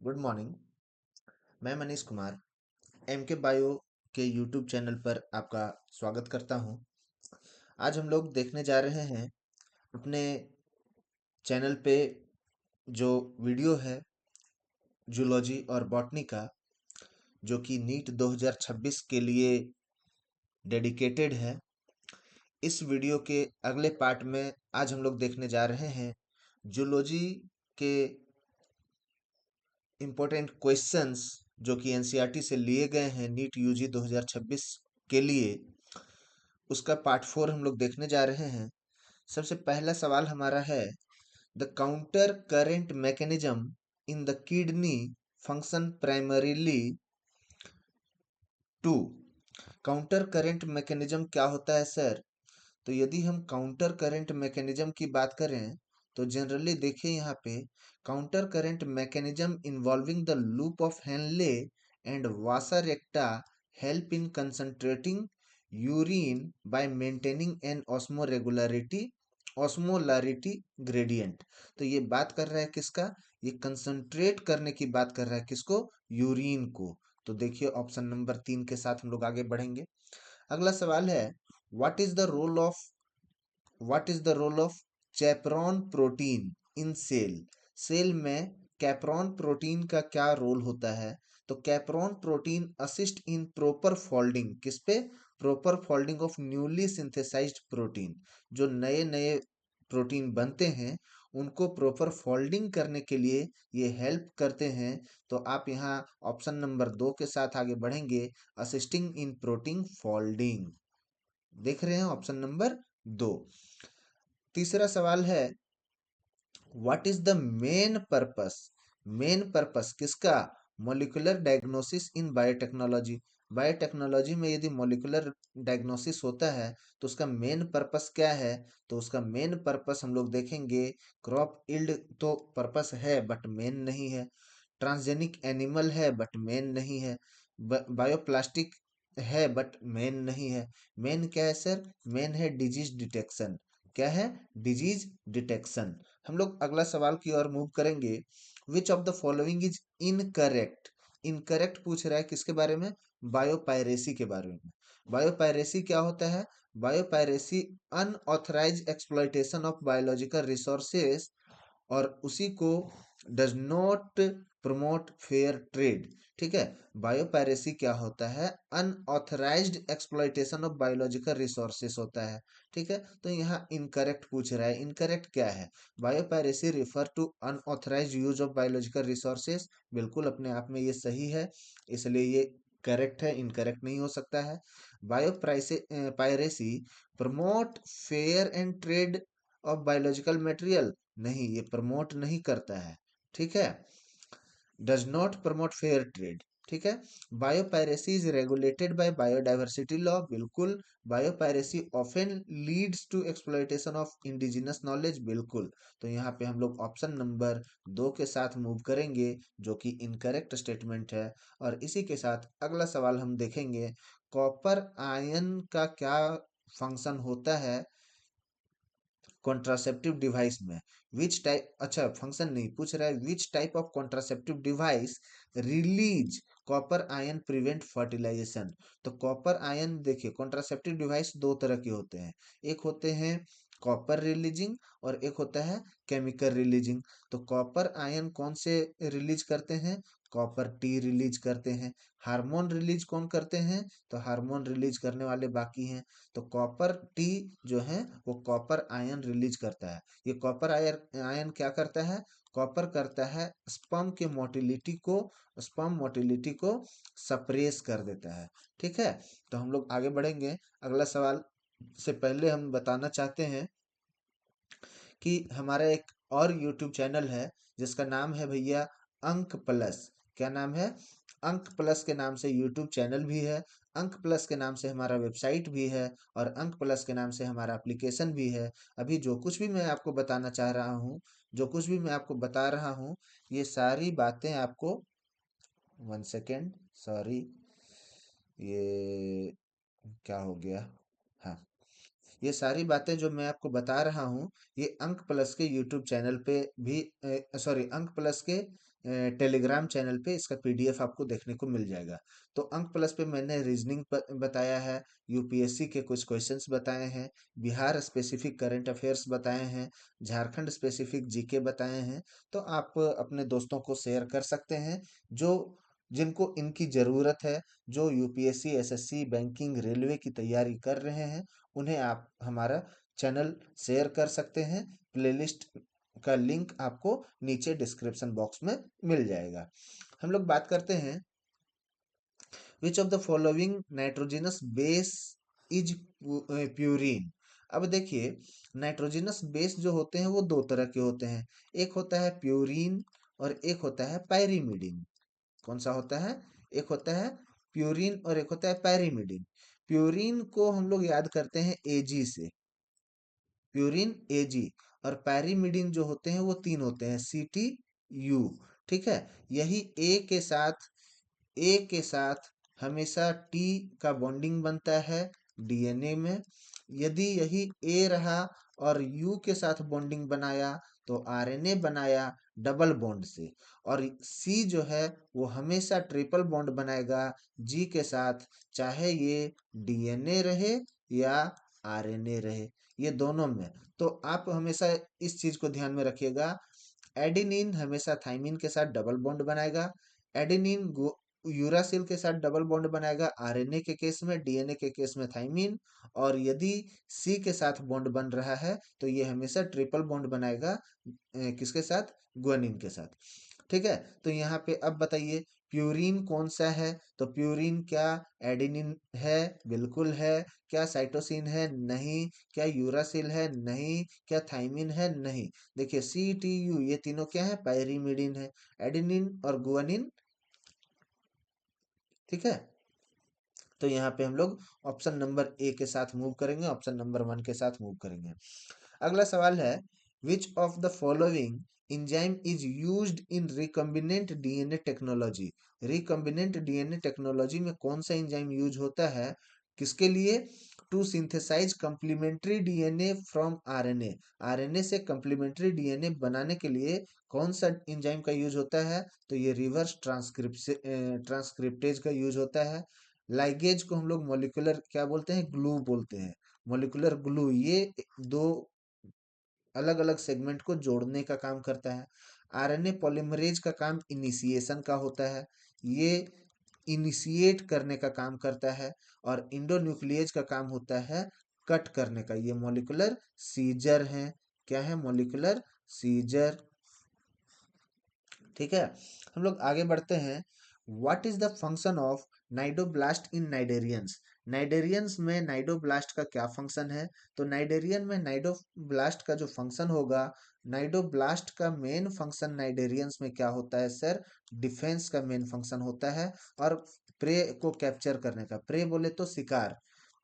Good morning. मैं Manish Kumar M के bio के यूट्यूब चैनल पर आपका स्वागत करता हूं। आज हम लोग देखने जा रहे हैं अपने चैनल पे जो वीडियो है जूलॉजी और बॉटनी का, जो कि नीट 2026 के लिए डेडिकेटेड है। इस वीडियो के अगले पार्ट में आज हम लोग देखने जा रहे हैं जूलॉजी के इम्पोर्टेंट क्वेश्चंस जो कि एनसीईआरटी से लिए गए हैं नीट यूजी 2026 के लिए। उसका पार्ट 4 हम लोग देखने जा रहे हैं। सबसे पहला सवाल हमारा है, the counter current mechanism in the kidney function primarily to. Counter current mechanism क्या होता है सर? तो यदि हम काउंटर करंट मैकेनिज्म की बात करें तो जनरली देखिए यहाँ पे, counter current mechanism involving the loop of Henle and vasa recta help in concentrating urine by maintaining an osmolarity gradient. तो ये बात कर रहा है किसका? ये कंसंट्रेट करने की बात कर रहा है, किसको? यूरिन को। तो देखिए ऑप्शन नंबर 3 के साथ हम लोग आगे बढ़ेंगे। अगला सवाल है, what is the role of what is the role of chaperone protein in cell? Cell में कैप्रॉन प्रोटीन का क्या रोल होता है? तो chaperone protein assist in proper folding, किस पे? Proper folding of newly synthesised protein. जो नए नए प्रोटीन बनते हैं उनको प्रॉपर फोल्डिंग करने के लिए ये हेल्प करते हैं। तो आप यहाँ ऑप्शन नंबर 2 के साथ आगे बढ़ेंगे, असिस्टिंग इन प्रोटीन फोल्डिंग। देख रहे हैं ऑप्शन नंबर 2। तीसरा सवाल है, what is the main purpose किसका? Molecular diagnosis in biotechnology. Biotechnology में यदि मॉलिक्यूलर डायग्नोसिस होता है तो उसका मेन पर्पस क्या है? तो उसका मेन पर्पस हम लोग देखेंगे, क्रॉप इल्ड तो पर्पस है बट मेन नहीं है। ट्रांसजेनिक एनिमल है बट मेन नहीं है। बायोप्लास्टिक है बट मेन नहीं है। मेन क्या है सर? मेन है डिजीज डिटेक्शन। क्या है? Disease detection. हम लोग अगला सवाल की ओर मूव करेंगे। विच of the following is incorrect? Incorrect पूछ रहा है किसके बारे में? बायोपायरेसी के बारे में। बायोपायरेसी क्या होता है? Biopiracy unauthorise exploitation of biological resources और उसी को does not promote fair trade. ठीक है, बायोपायरेसी क्या होता है? Unauthorised exploitation of biological resources होता है। ठीक है, तो यहाँ इनकरेक्ट पूछ रहा है। इनकरेक्ट क्या है? Biopiracy refer to unauthorised use of biological resources. बिल्कुल अपने आप में ये सही है, इसलिए ये करेक्ट है, इनकरेक्ट नहीं हो सकता है। Biopiracy promote fair and trade of biological material, नहीं, ये प्रमोट नहीं करता है। ठीक है, does not promote fair trade. ठीक है, biopiracy is regulated by biodiversity law. बिल्कुल। Biopiracy often leads to exploitation of indigenous knowledge. बिल्कुल। तो यहाँ पे हम लोग ऑप्शन नंबर 2 के साथ मूव करेंगे, जो कि इनकरेक्ट स्टेटमेंट है। और इसी के साथ अगला सवाल हम देखेंगे, कॉपर आयन का क्या फंक्शन होता है कॉन्ट्रासेप्टिव डिवाइस में? विच टाइप, अच्छा फंक्शन नहीं पूछ रहा है, which type of contraceptive device release copper ion prevent fertilisation? तो कॉपर आयन देखिए, कॉन्ट्रासेप्टिव डिवाइस दो तरह के होते हैं, एक होते हैं कॉपर रिलीजिंग और एक होता है केमिकल रिलीजिंग। तो कॉपर आयन कौन से रिलीज करते हैं? कॉपर टी रिलीज करते हैं। हार्मोन रिलीज कौन करते हैं? तो हार्मोन रिलीज करने वाले बाकी हैं। तो कॉपर टी जो है वो कॉपर आयन रिलीज करता है। ये कॉपर आयन आयन क्या करता है? कॉपर करता है स्पर्म मोटिलिटी को सप्रेस कर देता है। ठीक है, तो हम लोग आगे बढ़ेंगे। अगला सवाल से पहले हम बताना चाहते हैं कि हमारा एक और यूट्यूब चैनल है जिसका नाम है भैया अंक प्लस। क्या नाम है? अंक प्लस के नाम से यूट्यूब चैनल भी है, अंक प्लस के नाम से हमारा वेबसाइट भी है और अंक प्लस के नाम से हमारा एप्लीकेशन भी है। अभी जो कुछ भी मैं आपको बताना चाह रहा हूँ, जो कुछ भी मैं आपको बता रहा हूँ, ये सारी बातें आपको, 1 सेकेंड, सॉरी, ये क्या हो गया? हाँ, ये सारी बातें जो मैं आपको बता रहा हूँ, ये अंक प्लस के यूट्यूब चैनल पे भी, सॉरी, अंक प्लस के टेलीग्राम चैनल पे इसका पीडीएफ आपको देखने को मिल जाएगा। तो अंक प्लस पे मैंने रीजनिंग बताया है, यूपीएससी के कुछ क्वेश्चंस बताए हैं, बिहार स्पेसिफिक करंट अफेयर्स बताए हैं, झारखंड स्पेसिफिक जीके बताए हैं। तो आप अपने दोस्तों को शेयर कर सकते हैं, जो जिनको इनकी ज़रूरत है, जो यूपीएससी, एसएससी, बैंकिंग, रेलवे की तैयारी कर रहे हैं, उन्हें आप हमारा चैनल शेयर कर सकते हैं। प्लेलिस्ट का लिंक आपको नीचे डिस्क्रिप्शन बॉक्स में मिल जाएगा। हम लोग बात करते हैं, विच of the following nitrogenous base is purine. अब देखिए, नाइट्रोजनस बेस जो होते हैं वो दो तरह के होते हैं, एक होता है प्यूरिन और एक होता है पायरीमिडीन। कौन सा होता है? एक होता है प्यूरिन और एक होता है पायरीमिडीन। प्यूरिन को हम लोग याद करते हैं एजी से, प्यूरिन एजी, और पैरीमिडीन जो होते हैं वो तीन होते हैं, सीटी यू। ठीक है, यही ए के साथ हमेशा टी का बॉन्डिंग बनता है डीएनए में। यदि यही ए रहा और यू के साथ बॉन्डिंग बनाया तो आरएनए बनाया डबल बॉन्ड से। और सी जो है वो हमेशा ट्रिपल बॉन्ड बनाएगा जी के साथ, चाहे ये डीएनए रहे या आरएनए रहे, ये दोनों में। तो आप हमेशा इस चीज को ध्यान में रखिएगा, एडेनिन हमेशा थाइमिन के साथ डबल बॉन्ड बनाएगा, एडेनिन यूरासिल के साथ डबल बॉन्ड बनाएगा आरएनए के केस में, डीएनए के केस में थाइमिन। और यदि सी के साथ बॉन्ड बन रहा है तो ये हमेशा ट्रिपल बॉन्ड बनाएगा किसके साथ? ग्वानिन के साथ। ठीक है, तो यहाँ पे अब बताइए प्यूरिन कौन सा है? तो प्यूरिन क्या एडेनिन है? बिल्कुल है। क्या साइटोसिन है? नहीं। क्या यूरासिल है? नहीं। क्या थाइमिन है? नहीं। देखिए सी टी यू ये तीनों क्या है? पायरीमिडीन है, एडेनिन और गुआनिन। ठीक है, तो यहाँ पे हम लोग ऑप्शन नंबर ए के साथ मूव करेंगे, ऑप्शन नंबर वन के साथ मूव करेंगे। अगला सवाल है, which of the following enzyme is used in recombinant DNA technology. Recombinant DNA technology में कौन सा इंजाइम यूज होता है? किसके लिए? To synthesise complementary DNA from RNA. RNA से कंप्लीमेंट्री डीएनए बनाने के लिए कौन सा इंजाइम का यूज होता है? तो ये रिवर्स ट्रांसक्रिप्टेज का यूज होता है। लाइगेज को हम लोग मॉलिक्यूलर क्या बोलते हैं? ग्लू बोलते हैं, मॉलिक्यूलर ग्लू। ये दो अलग अलग सेगमेंट को जोड़ने का काम करता है। आरएनए पॉलीमरेज का काम इनिशिएशन का होता है, ये इनिशिएट करने का काम करता है। और इंडोन्यूक्लिएज का काम होता है कट करने का, ये मॉलिक्यूलर सीजर हैं। क्या है? Molecular scissor. ठीक है, हम लोग आगे बढ़ते हैं। What is the function of cnidoblast in cnidarians. Cnidarians में नाइडोब्लास्ट का क्या फंक्शन है? तो नाइडेरियन में नाइडोब्लास्ट का जो फंक्शन होगा, नाइडोब्लास्ट का मेन फंक्शन नाइडेरियंस में क्या होता है सर? डिफेंस का मेन फंक्शन होता है, और प्रे को कैप्चर करने का। प्रे बोले तो शिकार,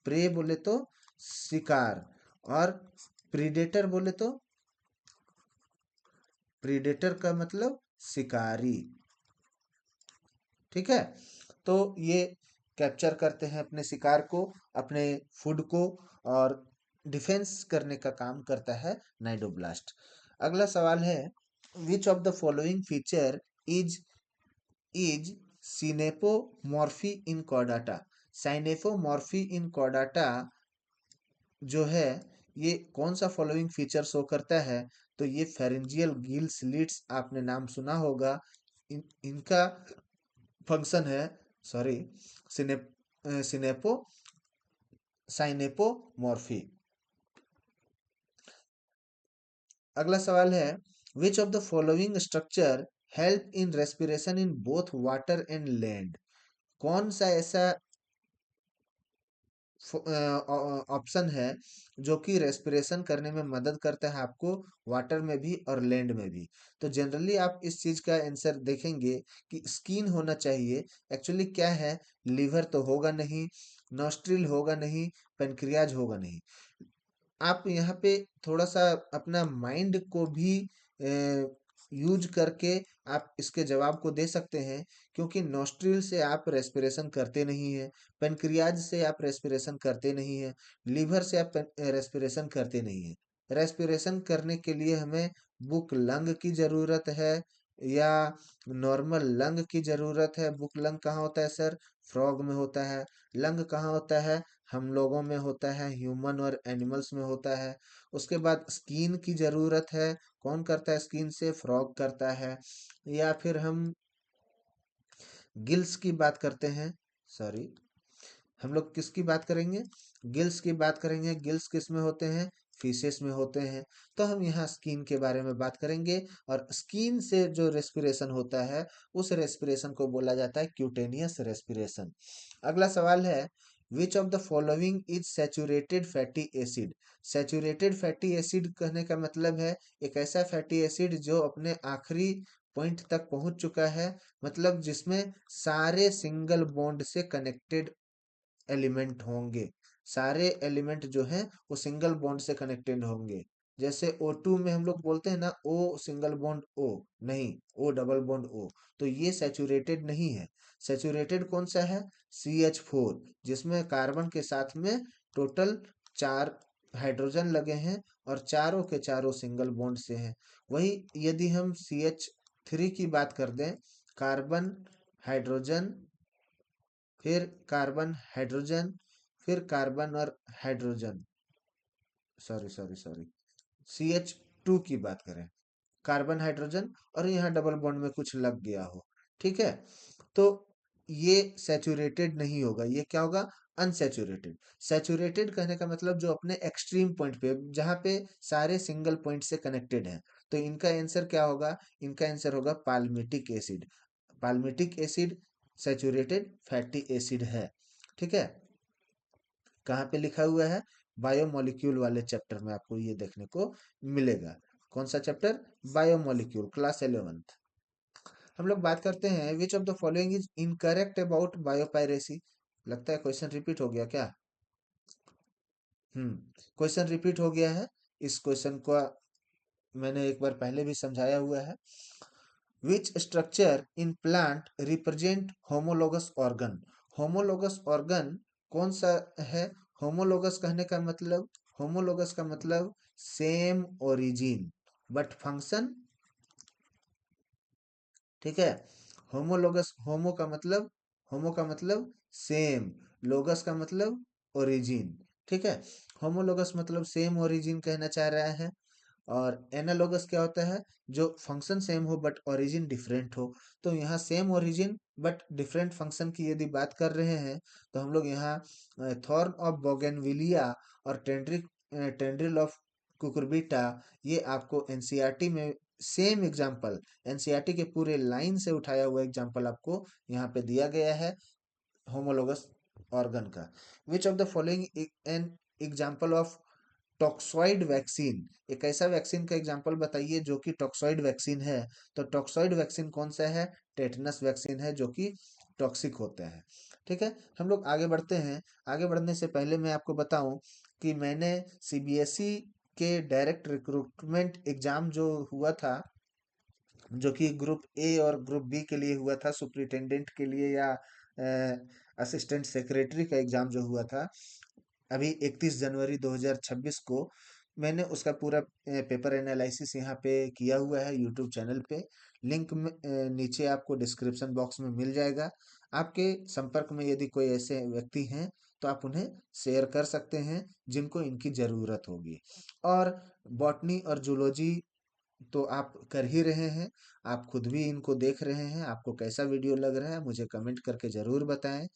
प्रे बोले तो शिकार, और प्रीडेटर बोले तो, प्रीडेटर का मतलब शिकारी। ठीक है, तो ये कैप्चर करते हैं अपने शिकार को, अपने फूड को, और डिफेंस करने का काम करता है नाइडोब्लास्ट। अगला सवाल है, which of the following feature is is synapomorphy in Chordata. Synapomorphy in Chordata जो है, ये कौन सा फॉलोइंग फीचर शो करता है? तो ये फेरेंजियल गिल स्लिट्स, आपने नाम सुना होगा। इनका फंक्शन है, सॉरी, सिने सिनेपो साइनेपोमॉर्फी। अगला सवाल है, which of the following structure help in respiration in both water and land. कौन सा ऐसा ऑप्शन है जो कि रेस्पिरेशन करने में मदद करता है आपको, वाटर में भी और लैंड में भी? तो जनरली आप इस चीज का आंसर देखेंगे कि स्किन होना चाहिए। एक्चुअली क्या है, लिवर तो होगा नहीं, नॉस्ट्रिल होगा नहीं, पेनक्रियाज होगा नहीं। आप यहाँ पे थोड़ा सा अपना माइंड को भी यूज करके आप इसके जवाब को दे सकते हैं, क्योंकि नॉस्ट्रिल से आप रेस्पिरेशन करते नहीं हैं, पेनक्रियाज से आप रेस्पिरेशन करते नहीं हैं, लीवर से आप रेस्पिरेशन करते नहीं हैं। रेस्पिरेशन करने के लिए हमें बुक लंग की जरूरत है, या नॉर्मल लंग की जरूरत है? बुक लंग कहाँ होता है सर? फ्रॉग में होता है। लंग कहाँ होता है? हम लोगों में होता है, ह्यूमन और एनिमल्स में होता है। उसके बाद स्किन की जरूरत है, कौन करता है स्किन से? फ्रॉग करता है। या फिर हम गिल्स की बात करते हैं, सॉरी, हम लोग किसकी बात करेंगे? गिल्स की बात करेंगे। गिल्स किस में होते हैं? फिशेस में होते हैं। तो हम यहाँ स्किन के बारे में बात करेंगे, और स्किन से जो रेस्पिरेशन होता है उस रेस्पिरेशन को बोला जाता है क्यूटेनियस रेस्पिरेशन। अगला सवाल है, which of the following is saturated fatty acid? Saturated fatty acid कहने का मतलब है एक ऐसा फैटी एसिड जो अपने आखिरी पॉइंट तक पहुंच चुका है, मतलब जिसमें सारे सिंगल बॉन्ड से कनेक्टेड एलिमेंट होंगे। सारे एलिमेंट जो हैं वो सिंगल बॉन्ड से कनेक्टेड होंगे। जैसे O2 में हम लोग बोलते हैं ना, O सिंगल बॉन्ड O, नहीं, O डबल बॉन्ड O। तो ये सैचुरेटेड नहीं है। सैचुरेटेड कौन सा है? CH4, जिसमें कार्बन के साथ में टोटल 4 हाइड्रोजन लगे हैं और चारों के चारों सिंगल बॉन्ड से हैं। वही यदि हम CH3 की बात कर दें, कार्बन, हाइड्रोजन, फिर कार्बन हाइड्रोजन, फिर कार्बन और hydrogen, sorry sorry sorry, CH2 की बात करें, कार्बन हाइड्रोजन, और यहाँ डबल बॉन्ड में कुछ लग गया हो, ठीक है, तो ये सैचुरेटेड नहीं होगा, ये क्या होगा? अनसैचुरेटेड। सैचुरेटेड कहने का मतलब जो अपने एक्सट्रीम पॉइंट पे, जहाँ पे सारे सिंगल पॉइंट से कनेक्टेड हैं। तो इनका आंसर क्या होगा? इनका आंसर होगा palmitic acid. Palmitic acid saturated fatty acid है, ठीक है। कहाँ पे लिखा हुआ है? बायोमोलिक्यूल वाले चैप्टर में आपको ये देखने को मिलेगा। कौन सा चैप्टर? Biomolecule, class 11th। हम लोग बात करते हैं, विच of the following is incorrect about biopiracy? लगता है क्वेश्चन रिपीट हो गया क्या? क्वेश्चन रिपीट हो गया है। इस क्वेश्चन को मैंने एक बार पहले भी समझाया हुआ है। Which structure in plant represent homologous organ? Homologous organ कौन सा है? होमोलोगस कहने का मतलब, होमोलोगस का मतलब सेम ओरिजिन बट फंक्शन, ठीक है। होमोलोगस, होमो का मतलब सेम, लोगस का मतलब ओरिजिन, ठीक है। होमोलोगस मतलब सेम ओरिजिन कहना चाह रहा है, और एनालॉगस क्या होता है? जो फंक्शन सेम हो बट ओरिजिन डिफरेंट हो। तो यहाँ same origin but different function की यदि बात कर रहे हैं, तो हम लोग यहाँ थॉर्न ऑफ बोगेनविलिया और टेंड्रिल ऑफ कुकुरबिटा, ये आपको एनसीईआरटी में सेम एग्जाम्पल, एनसीईआरटी के पूरे लाइन से उठाया हुआ एग्जाम्पल आपको यहाँ पे दिया गया है होमोलोगस ऑर्गन का। विच of the following an example of toxoid vaccine? एक ऐसा वैक्सीन का एग्जांपल बताइए जो कि टॉक्सॉइड वैक्सीन है। तो टॉक्सॉइड वैक्सीन कौन सा है? टेटनस वैक्सीन है, जो कि टॉक्सिक होता है, ठीक है। हम लोग आगे बढ़ते हैं। आगे बढ़ने से पहले मैं आपको बताऊं कि मैंने सीबीएसई के डायरेक्ट रिक्रूटमेंट एग्जाम जो हुआ था, जो कि ग्रुप ए और ग्रुप बी के लिए हुआ था, सुपरिटेंडेंट के लिए या असिस्टेंट सेक्रेटरी का एग्जाम जो हुआ था अभी 31 जनवरी 2026 को, मैंने उसका पूरा पेपर एनालिसिस यहाँ पे किया हुआ है यूट्यूब चैनल पे। लिंक में नीचे आपको डिस्क्रिप्शन बॉक्स में मिल जाएगा। आपके संपर्क में यदि कोई ऐसे व्यक्ति हैं तो आप उन्हें शेयर कर सकते हैं जिनको इनकी ज़रूरत होगी। और बॉटनी और जूलॉजी तो आप कर ही रहे हैं, आप खुद भी इनको देख रहे हैं। आपको कैसा वीडियो लग रहा है मुझे कमेंट करके ज़रूर बताएं।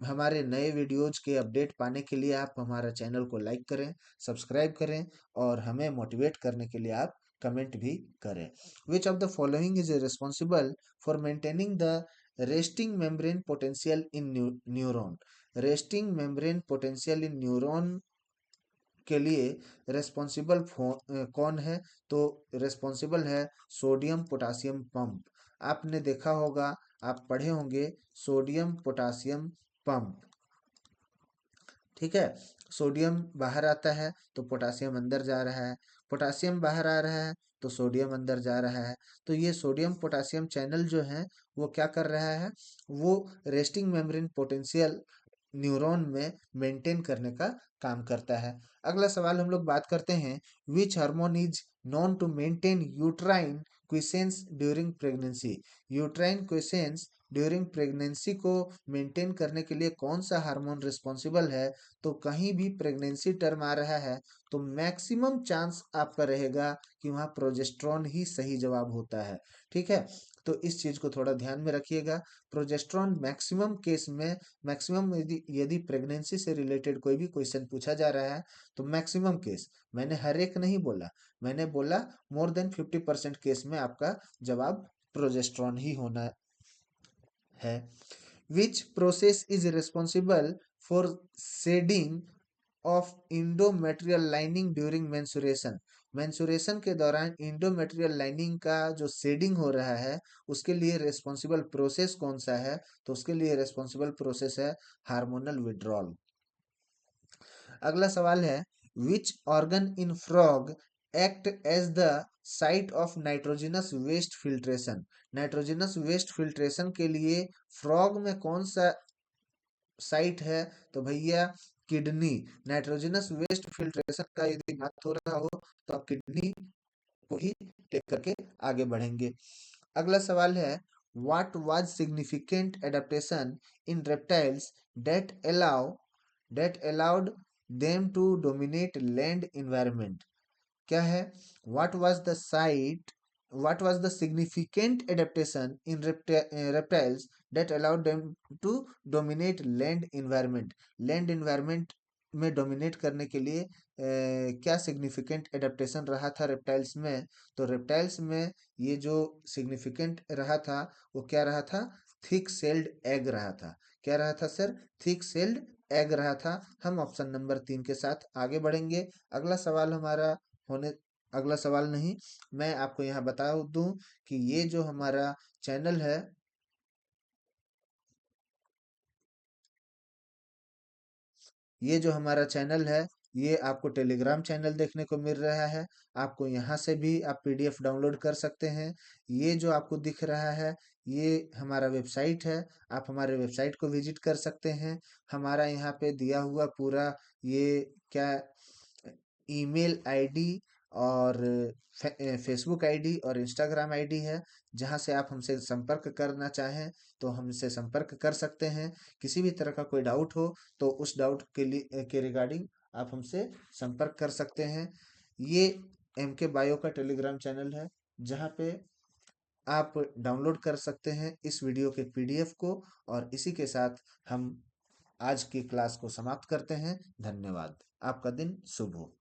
हमारे नए वीडियोज के अपडेट पाने के लिए आप हमारा चैनल को लाइक करें, सब्सक्राइब करें, और हमें मोटिवेट करने के लिए आप कमेंट भी करें। विच of the following is responsible for maintaining the resting membrane potential in neuron? Resting membrane potential in neuron के लिए रेस्पॉन्सिबल कौन है? तो रेस्पॉन्सिबल है सोडियम पोटासियम पंप। आपने देखा होगा, आप पढ़े होंगे, सोडियम पोटासियम पंप, ठीक है। सोडियम बाहर आता है तो पोटासियम अंदर जा रहा है, पोटासियम बाहर आ रहा है तो सोडियम अंदर जा रहा है। तो ये सोडियम पोटासियम चैनल जो है वो क्या कर रहा है? वो रेस्टिंग मेम्ब्रेन पोटेंशियल न्यूरॉन में मेंटेन करने का काम करता है। अगला सवाल हम लोग बात करते हैं, which hormone is known to maintain uterine questions during pregnancy. Uterine questions during pregnancy को मेंटेन करने के लिए कौन सा हार्मोन रिस्पॉन्सिबल है? तो कहीं भी प्रेगनेंसी टर्म आ रहा है तो मैक्सिमम चांस आपका रहेगा कि वहाँ प्रोजेस्ट्रॉन ही सही जवाब होता है। ठीक है, तो इस चीज को थोड़ा ध्यान में रखिएगा। प्रोजेस्ट्रॉन मैक्सिमम केस में, मैक्सिमम यदि यदि प्रेगनेंसी से रिलेटेड कोई भी क्वेश्चन पूछा जा रहा है तो मैक्सिमम केस, मैंने हर एक नहीं बोला, मैंने बोला मोर देन 50% केस में आपका जवाब प्रोजेस्ट्रॉन ही होना है। Which process is responsible for shedding of endometrial lining during mensuration? Mensuration के दौरान इंडोमेट्रियल लाइनिंग का जो शेडिंग हो रहा है उसके लिए रिस्पॉन्सिबल प्रोसेस कौन सा है? तो उसके लिए रिस्पॉन्सिबल प्रोसेस है हार्मोनल विड्रॉल। अगला सवाल है, which organ in frog act as the site of nitrogenous waste filtration? Nitrogenous waste filtration के लिए फ्रॉग में कौन सा साइट है? तो भैया किडनी। नाइट्रोजनस वेस्ट फिल्ट्रेशन का यदि बात हो रहा हो तो आप किडनी को ही टेक करके आगे बढ़ेंगे। अगला सवाल है, what was significant adaptation in reptiles that allowed them to dominate land environment? क्या है? What was the site what was the significant adaptation in reptiles that allowed them to dominate land environment? Land environment में dominate करने के लिए क्या significant adaptation रहा था reptiles में? तो रेप्टाइल्स में ये जो सिग्निफिकेंट रहा था वो क्या रहा था? थिक सेल्ड एग रहा था। क्या रहा था सर? थिक सेल्ड एग रहा था। हम ऑप्शन नंबर 3 के साथ आगे बढ़ेंगे। अगला सवाल हमारा होने अगला सवाल नहीं, मैं आपको यहाँ बता दूं कि ये जो हमारा चैनल है ये आपको टेलीग्राम चैनल देखने को मिल रहा है। आपको यहाँ से भी आप पीडीएफ डाउनलोड कर सकते हैं। ये जो आपको दिख रहा है ये हमारा वेबसाइट है। आप हमारे वेबसाइट को विजिट कर सकते हैं। हमारा यहाँ पे दिया हुआ पूरा ये क्या ईमेल आईडी और फेसबुक आईडी और इंस्टाग्राम आईडी है, जहाँ से आप हमसे संपर्क करना चाहें तो हमसे संपर्क कर सकते हैं। किसी भी तरह का कोई डाउट हो तो उस डाउट के लिए के रिगार्डिंग आप हमसे संपर्क कर सकते हैं। ये एम के बायो का टेलीग्राम चैनल है जहाँ पे आप डाउनलोड कर सकते हैं इस वीडियो के पीडीएफ को। और इसी के साथ हम आज की क्लास को समाप्त करते हैं। धन्यवाद। आपका दिन शुभ हो।